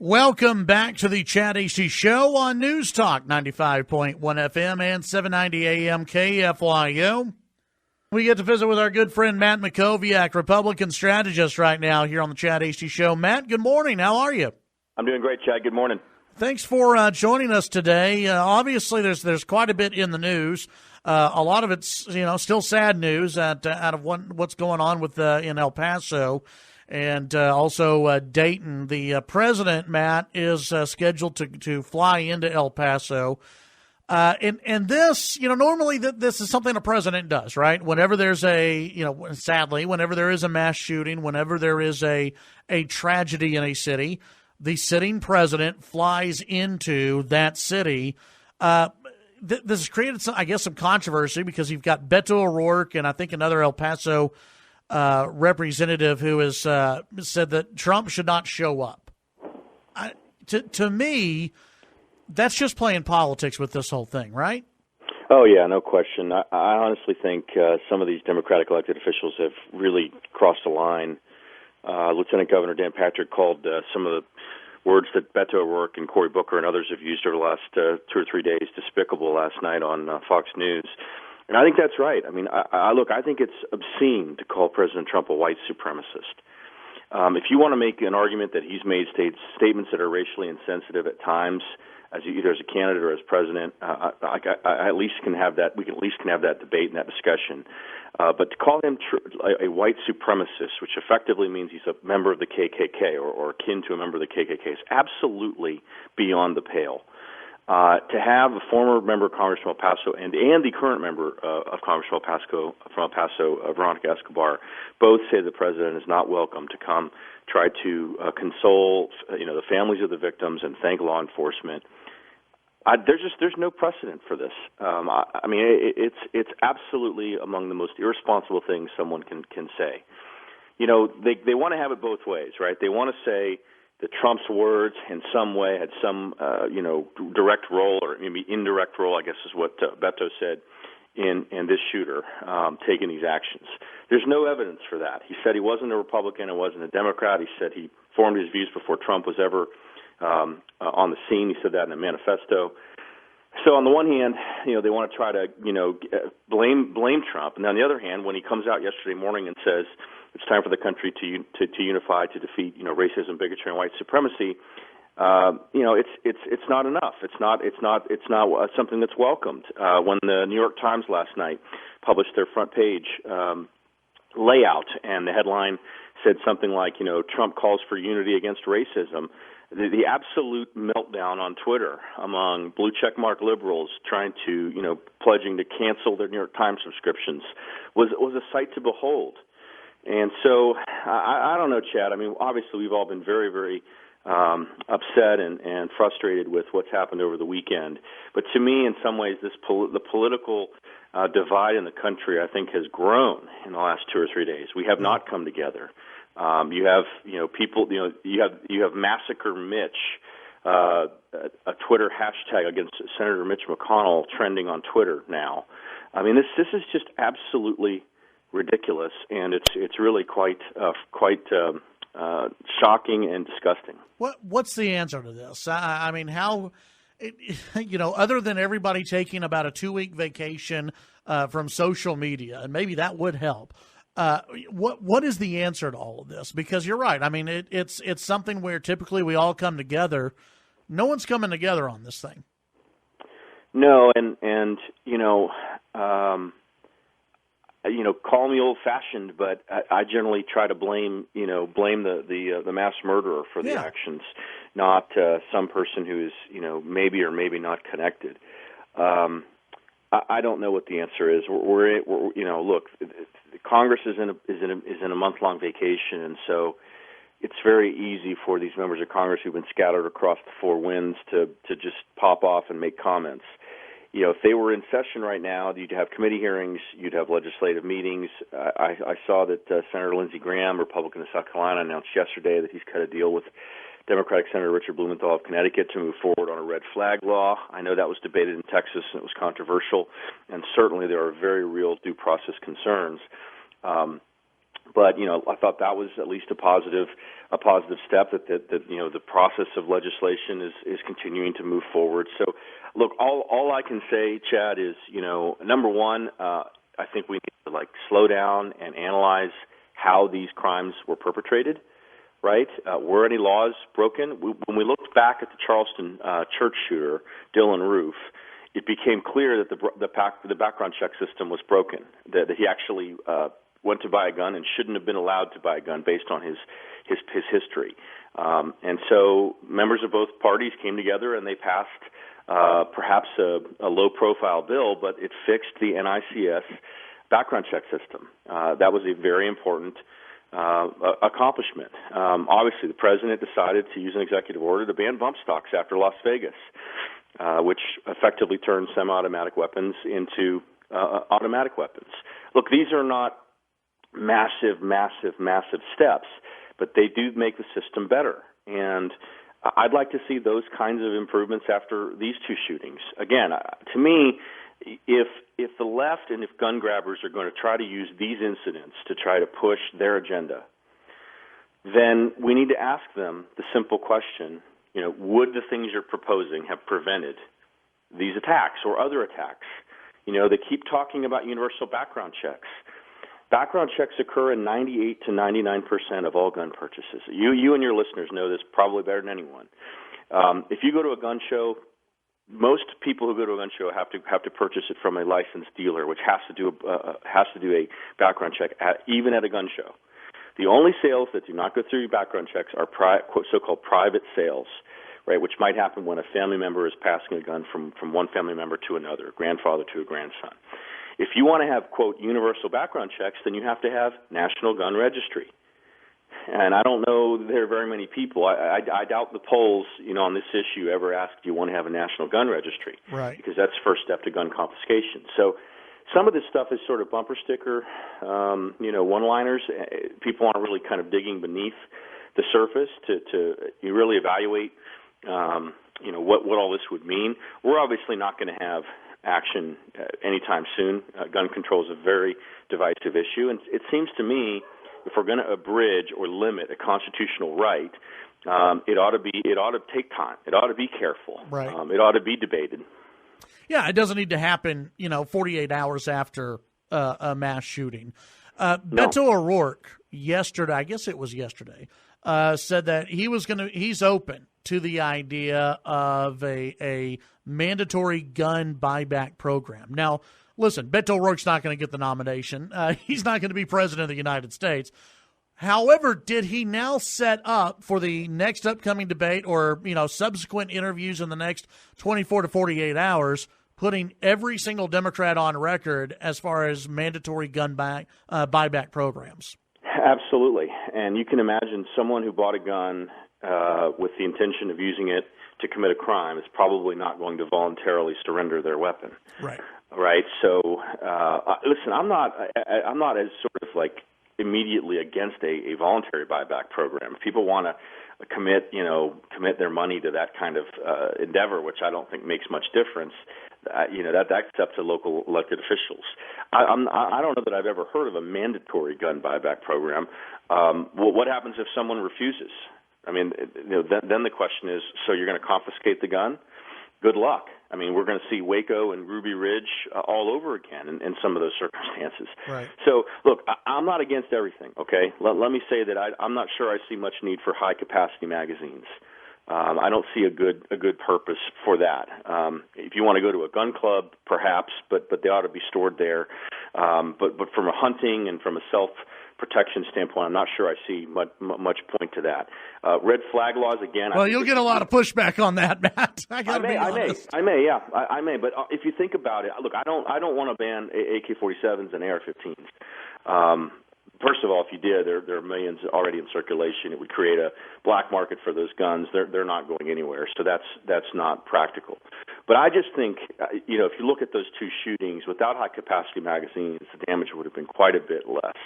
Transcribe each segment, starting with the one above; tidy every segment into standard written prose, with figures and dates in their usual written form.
Welcome back to the Chad Hasty Show on News Talk 95.1 FM and 790 AM KFYO. We get to visit with our good friend Matt Mackowiak, Republican strategist right now here on the Chad Hasty Show. Matt, good morning. How are you? I'm doing great, Chad. Good morning. Thanks for joining us today. Obviously, there's quite a bit in the news. A lot of it's still sad news out of what's going on with in El Paso. And also Dayton. The president, Matt, is scheduled to fly into El Paso. And this, normally this is something a president does, right? Whenever there's sadly, whenever there is a mass shooting, whenever there is a tragedy in a city, the sitting president flies into that city. This has created, some controversy because you've got Beto O'Rourke and I think another El Paso representative who has said that Trump should not show up. To me, that's just playing politics with this whole thing, right? Oh, yeah, no question. I honestly think some of these Democratic elected officials have really crossed the line. Lieutenant Governor Dan Patrick called some of the words that Beto O'Rourke and Cory Booker and others have used over the last 2 or 3 days despicable last night on Fox News. And I think that's right. I mean, I think it's obscene to call President Trump a white supremacist. If you want to make an argument that he's made statements that are racially insensitive at times, either as a candidate or as president, I at least can have that. We can at least have that debate and that discussion. But to call him a white supremacist, which effectively means he's a member of the KKK or akin to a member of the KKK, is absolutely beyond the pale. To have a former member of Congress from El Paso and the current member of Congress from El Paso, Veronica Escobar, both say the president is not welcome to come try to console the families of the victims and thank law enforcement. There's no precedent for this. It's absolutely among the most irresponsible things someone can say. They want to have it both ways, right? They want to say that Trump's words in some way had some, direct role or maybe indirect role, I guess is what Beto said in this shooter taking these actions. There's no evidence for that. He said he wasn't a Republican and wasn't a Democrat. He said he formed his views before Trump was ever on the scene. He said that in a manifesto. So on the one hand, they want to try to, blame Trump. And on the other hand, when he comes out yesterday morning and says it's time for the country to unify to defeat, racism, bigotry, and white supremacy, it's not enough. It's not something that's welcomed. When the New York Times last night published their front page layout, and the headline said something like, Trump calls for unity against racism. The absolute meltdown on Twitter among blue checkmark liberals trying to, pledging to cancel their New York Times subscriptions was a sight to behold. And so I don't know, Chad. I mean, obviously we've all been very, very upset and frustrated with what's happened over the weekend. But to me, in some ways, the political divide in the country, I think, has grown in the last 2 or 3 days. We have not come together. You have, people, you have Massacre Mitch, a Twitter hashtag against Senator Mitch McConnell trending on Twitter now. I mean, this is just absolutely ridiculous, and it's really quite shocking and disgusting. What's the answer to this? I mean, how, other than everybody taking about a 2-week vacation from social media, and maybe that would help. What is the answer to all of this? Because you're right. I mean, it's something where typically we all come together. No one's coming together on this thing. No, and call me old-fashioned, but I generally try to blame the mass murderer for the actions, not some person who is maybe or maybe not connected. I don't know what the answer is. We're look, Congress is in a month-long vacation, and so it's very easy for these members of Congress who've been scattered across the four winds to just pop off and make comments. If they were in session right now, you'd have committee hearings, you'd have legislative meetings. I saw that Senator Lindsey Graham, Republican of South Carolina, announced yesterday that he's cut a deal with Democratic Senator Richard Blumenthal of Connecticut to move forward on a red flag law. I know that was debated in Texas and it was controversial, and certainly there are very real due process concerns. But I thought that was at least a positive step. That the process of legislation is continuing to move forward. So, look, all I can say, Chad, is number one, I think we need to slow down and analyze how these crimes were perpetrated. Right? Were any laws broken? When we looked back at the Charleston church shooter, Dylan Roof, it became clear that the background check system was broken. That he actually went to buy a gun and shouldn't have been allowed to buy a gun based on his history. And so members of both parties came together and they passed perhaps a low-profile bill, but it fixed the NICS background check system. That was a very important accomplishment. Obviously, the president decided to use an executive order to ban bump stocks after Las Vegas, which effectively turned semi-automatic weapons into automatic weapons. Look, these are not massive steps, but they do make the system better. And I'd like to see those kinds of improvements after these two shootings. Again, to me, if the left and if gun grabbers are going to try to use these incidents to try to push their agenda, then we need to ask them the simple question, would the things you're proposing have prevented these attacks or other attacks? They keep talking about universal background checks. Background checks occur in 98 to 99% of all gun purchases. You and your listeners know this probably better than anyone. If you go to a gun show, most people who go to a gun show have to purchase it from a licensed dealer, which has to do a background check even at a gun show. The only sales that do not go through background checks are so-called private sales, right? Which might happen when a family member is passing a gun from one family member to another, a grandfather to a grandson. If you want to have, quote, universal background checks, then you have to have National Gun Registry. And I don't know there are very many people. I doubt the polls, on this issue ever ask, do you want to have a National Gun Registry? Right. Because that's the first step to gun confiscation. So some of this stuff is sort of bumper sticker, one-liners. People aren't really kind of digging beneath the surface to really evaluate, what all this would mean. We're obviously not going to have action anytime soon. Gun control is a very divisive issue, and it seems to me if we're going to abridge or limit a constitutional right, it ought to take time. It ought to be careful. Right. It ought to be debated. Yeah, it doesn't need to happen, 48 hours after a mass shooting. No. Beto O'Rourke yesterday, I guess it was yesterday, said that he's open to the idea of a mandatory gun buyback program. Now, listen, Beto O'Rourke's not going to get the nomination. He's not going to be president of the United States. However, did he now set up for the next upcoming debate or, subsequent interviews in the next 24 to 48 hours, putting every single Democrat on record as far as mandatory gun buyback programs? Absolutely. And you can imagine someone who bought a gun with the intention of using it to commit a crime is probably not going to voluntarily surrender their weapon. Right. Right. So, listen, I'm not as sort of immediately against a voluntary buyback program. If people want to commit their money to that kind of endeavor, which I don't think makes much difference, that's up to local elected officials. I don't know that I've ever heard of a mandatory gun buyback program. What happens if someone refuses? I mean, then the question is, so you're going to confiscate the gun? Good luck. I mean, we're going to see Waco and Ruby Ridge all over again in some of those circumstances. Right. So, look, I'm not against everything, okay? Let me say that I'm not sure I see much need for high-capacity magazines. I don't see a good purpose for that. If you want to go to a gun club, perhaps, but they ought to be stored there. But from a hunting and from a self-protection standpoint, I'm not sure I see much point to that. Red flag laws, again. Well, you'll get a lot of pushback on that, Matt. I may. But if you think about it, look, I don't want to ban AK-47s and AR-15s. First of all, if you did, there are millions already in circulation. It would create a black market for those guns. They're not going anywhere, so that's not practical. But I just think, if you look at those two shootings, without high-capacity magazines, the damage would have been quite a bit less.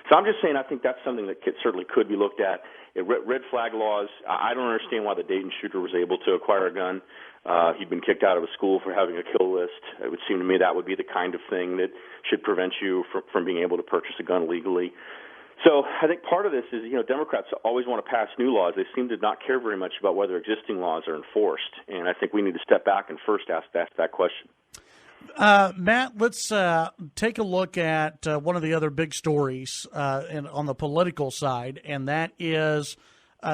So I'm just saying I think that's something that certainly could be looked at. Red flag laws, I don't understand why the Dayton shooter was able to acquire a gun. He'd been kicked out of a school for having a kill list. It would seem to me that would be the kind of thing that should prevent you from being able to purchase a gun legally. So I think part of this is, Democrats always want to pass new laws. They seem to not care very much about whether existing laws are enforced. And I think we need to step back and first ask that question. Matt, let's take a look at one of the other big stories on the political side, and that is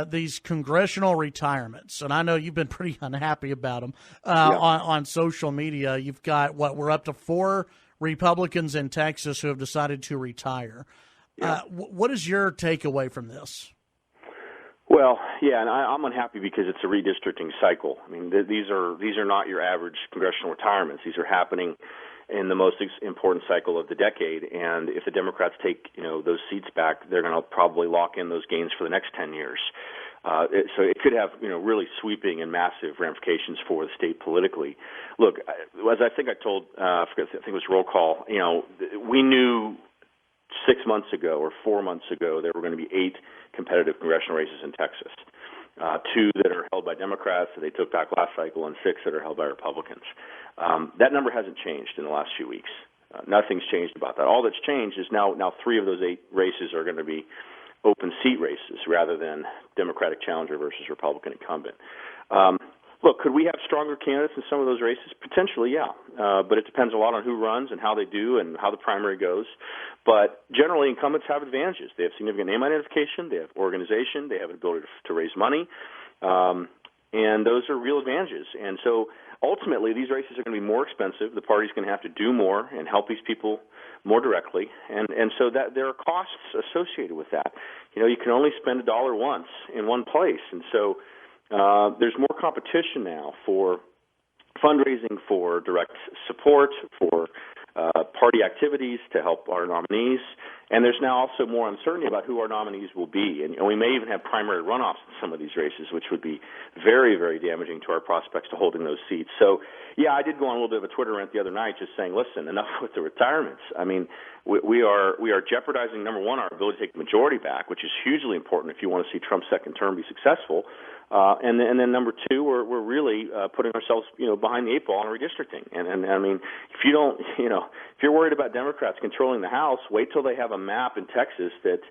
these congressional retirements. And I know you've been pretty unhappy about them on social media. You've got, we're up to 4 Republicans in Texas who have decided to retire. Yeah. What is your takeaway from this? Well, yeah, and I'm unhappy because it's a redistricting cycle. I mean, these are not your average congressional retirements. These are happening in the most important cycle of the decade, and if the Democrats take those seats back, they're going to probably lock in those gains for the next 10 years. So it could have really sweeping and massive ramifications for the state politically. Look, as I think I told, I think it was roll call. We knew 6 months ago or 4 months ago there were going to be 8 competitive congressional races in Texas, 2 that are held by Democrats that they took back last cycle, and 6 that are held by Republicans. That number hasn't changed in the last few weeks. Nothing's changed about that. All that's changed is now 3 of those 8 races are going to be open seat races rather than Democratic challenger versus Republican incumbent. Look, could we have stronger candidates in some of those races? Potentially, yeah. But it depends a lot on who runs and how they do and how the primary goes. But generally, incumbents have advantages. They have significant name identification. They have organization. They have an ability to raise money. And those are real advantages. And so ultimately, these races are going to be more expensive. The party's going to have to do more and help these people more directly. And so that there are costs associated with that. You can only spend $1 once in one place. And so there's more competition now for fundraising, for direct support, for party activities to help our nominees. And there's now also more uncertainty about who our nominees will be. And we may even have primary runoffs in some of these races, which would be very, very damaging to our prospects to holding those seats. So, yeah, I did go on a little bit of a Twitter rant the other night just saying, listen, enough with the retirements. I mean, we are jeopardizing, number one, our ability to take the majority back, which is hugely important if you want to see Trump's second term be successful. And then number 2, we're really putting ourselves, behind the 8 ball on redistricting. And I mean, if you don't, if you're worried about Democrats controlling the House, wait till they have a map in Texas that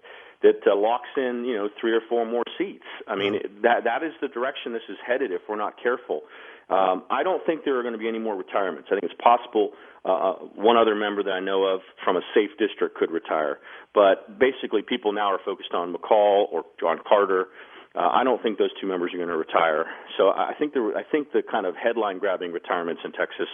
locks in, 3 or 4 more seats. I mean, that is the direction this is headed if we're not careful. I don't think there are going to be any more retirements. I think it's possible one other member that I know of from a safe district could retire. But basically, people now are focused on McCall or John Carter. I don't think those 2 members are going to retire. So I think the kind of headline-grabbing retirements in Texas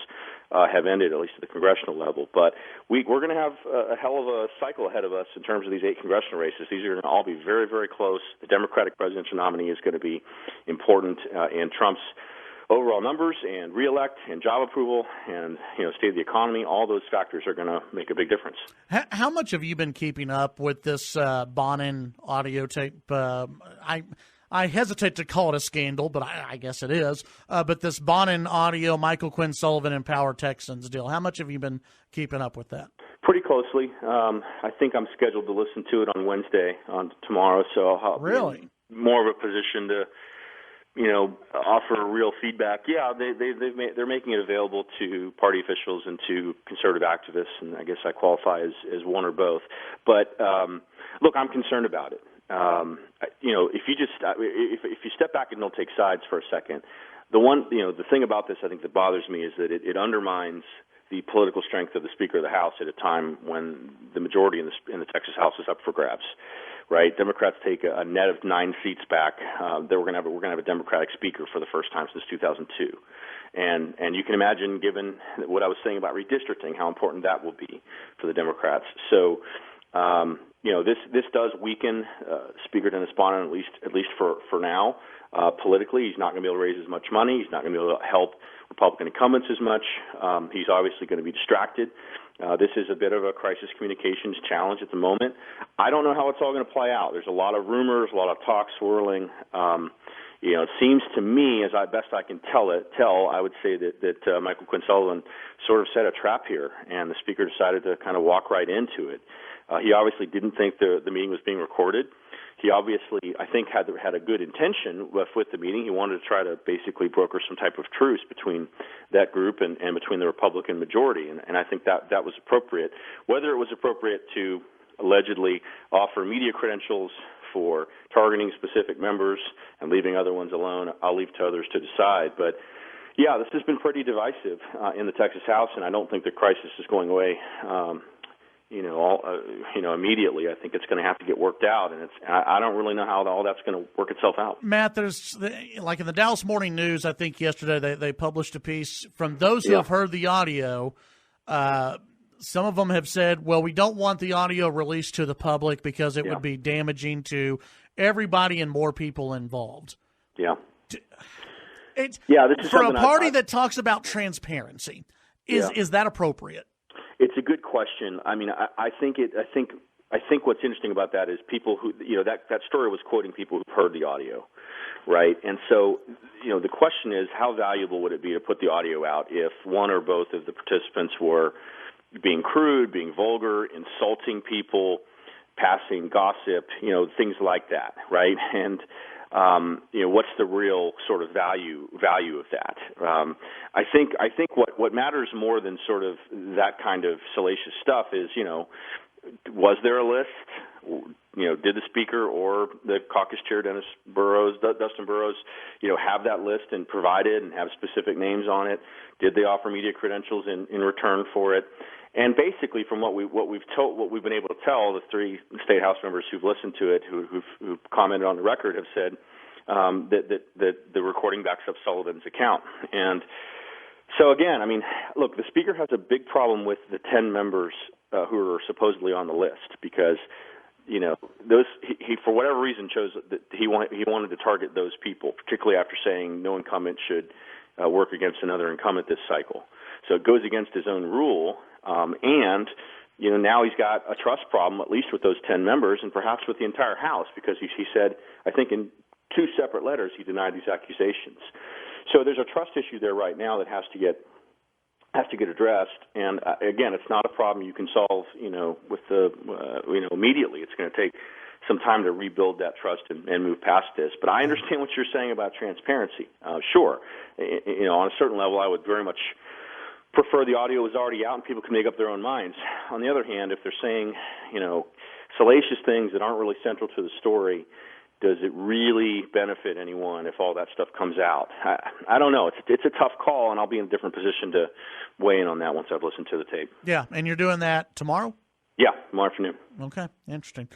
have ended, at least at the congressional level. But we're going to have a hell of a cycle ahead of us in terms of these 8 congressional races. These are going to all be very, very close. The Democratic presidential nominee is going to be important in Trump's overall numbers and reelect and job approval and state of the economy. All those factors are going to make a big difference. How much have you been keeping up with this Bonin audio tape? I hesitate to call it a scandal, but I guess it is. But this Bonin audio, Michael Quinn, Sullivan, and Power Texans deal, how much have you been keeping up with that? Pretty closely. I think I'm scheduled to listen to it on Wednesday, on tomorrow, so I'll really be in more of a position to offer real feedback. Yeah, they're making it available to party officials and to conservative activists, and I guess I qualify as one or both. But look, I'm concerned about it. If you step back and don't take sides for a second, the thing about this I think that bothers me is that it undermines the political strength of the Speaker of the House at a time when the majority in the Texas House is up for grabs. Right, Democrats take a net of 9 seats back. We're going to have a Democratic Speaker for the first time since 2002, and you can imagine, given what I was saying about redistricting, how important that will be for the Democrats. So, this does weaken Speaker Dennis Bonin at least for now. Politically, he's not going to be able to raise as much money. He's not going to be able to help Republican incumbents as much. He's obviously going to be distracted. This is a bit of a crisis communications challenge at the moment. I don't know how it's all going to play out. There's a lot of rumors, a lot of talk swirling. It seems to me, as best I can tell, I would say that Michael Quinn Sullivan sort of set a trap here, and the Speaker decided to kind of walk right into it. He obviously didn't think the meeting was being recorded. He obviously, I think, had a good intention with the meeting. He wanted to try to basically broker some type of truce between that group and between the Republican majority, and I think that was appropriate. Whether it was appropriate to allegedly offer media credentials for targeting specific members and leaving other ones alone. I'll leave to others to decide. But, yeah, this has been pretty divisive in the Texas House, and I don't think the crisis is going away immediately. I think it's going to have to get worked out, and I don't really know how all that's going to work itself out. Matt, there's like in the Dallas Morning News, I think yesterday they published a piece from those who have heard the audio. Some of them have said, well, we don't want the audio released to the public because it would be damaging to everybody and more people involved. Yeah. This is for a party that talks about transparency. Is that appropriate? It's a good question. I mean, I think what's interesting about that is people who, that story was quoting people who've heard the audio, right? And so, the question is, how valuable would it be to put the audio out if one or both of the participants were being crude, being vulgar, insulting people, passing gossip, things like that, right? And what's the real sort of value of that? I think what matters more than sort of that kind of salacious stuff is, was there a list? Did the speaker or the caucus chair, Dustin Burrows, have that list and provide it and have specific names on it? Did they offer media credentials in return for it? And basically, from what we've been able to tell, the three state house members who've listened to it, who've commented on the record, have said that the recording backs up Sullivan's account. And so again, I mean, look, the speaker has a big problem with the 10 members who are supposedly on the list because those he for whatever reason chose that he wanted to target those people, particularly after saying no incumbent should work against another incumbent this cycle. So it goes against his own rule. And now he's got a trust problem, at least with those 10 members, and perhaps with the entire House, because he said, I think in 2 separate letters, he denied these accusations. So there's a trust issue there right now that has to get addressed. And again, it's not a problem you can solve, with immediately. It's going to take some time to rebuild that trust and move past this. But I understand what you're saying about transparency. Sure, on a certain level, I would very much prefer the audio was already out and people can make up their own minds. On the other hand, if they're saying, salacious things that aren't really central to the story, does it really benefit anyone if all that stuff comes out? I don't know. It's a tough call, and I'll be in a different position to weigh in on that once I've listened to the tape. Yeah, and you're doing that tomorrow? Yeah, tomorrow afternoon. Okay, interesting.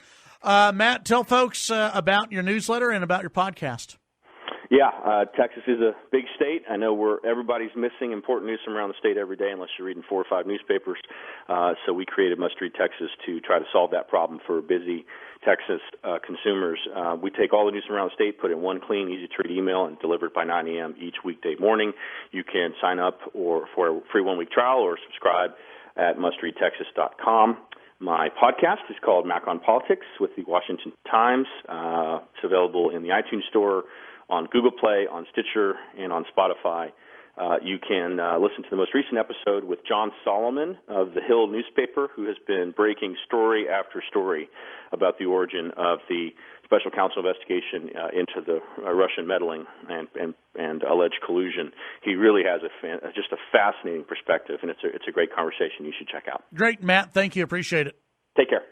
Matt, tell folks about your newsletter and about your podcast. Yeah, Texas is a big state. I know everybody's missing important news from around the state every day unless you're reading 4 or 5 newspapers. So we created Must Read Texas to try to solve that problem for busy Texas consumers. We take all the news from around the state, put it in one clean, easy-to-read email, and deliver it by 9 a.m. each weekday morning. You can sign up for a free 1-week trial or subscribe at mustreadtexas.com. My podcast is called Mac on Politics with the Washington Times. It's available in the iTunes Store, on Google Play, on Stitcher, and on Spotify. You can listen to the most recent episode with John Solomon of the Hill newspaper, who has been breaking story after story about the origin of the special counsel investigation into the Russian meddling and alleged collusion. He really has just a fascinating perspective, and it's a great conversation you should check out. Great, Matt. Thank you. Appreciate it. Take care.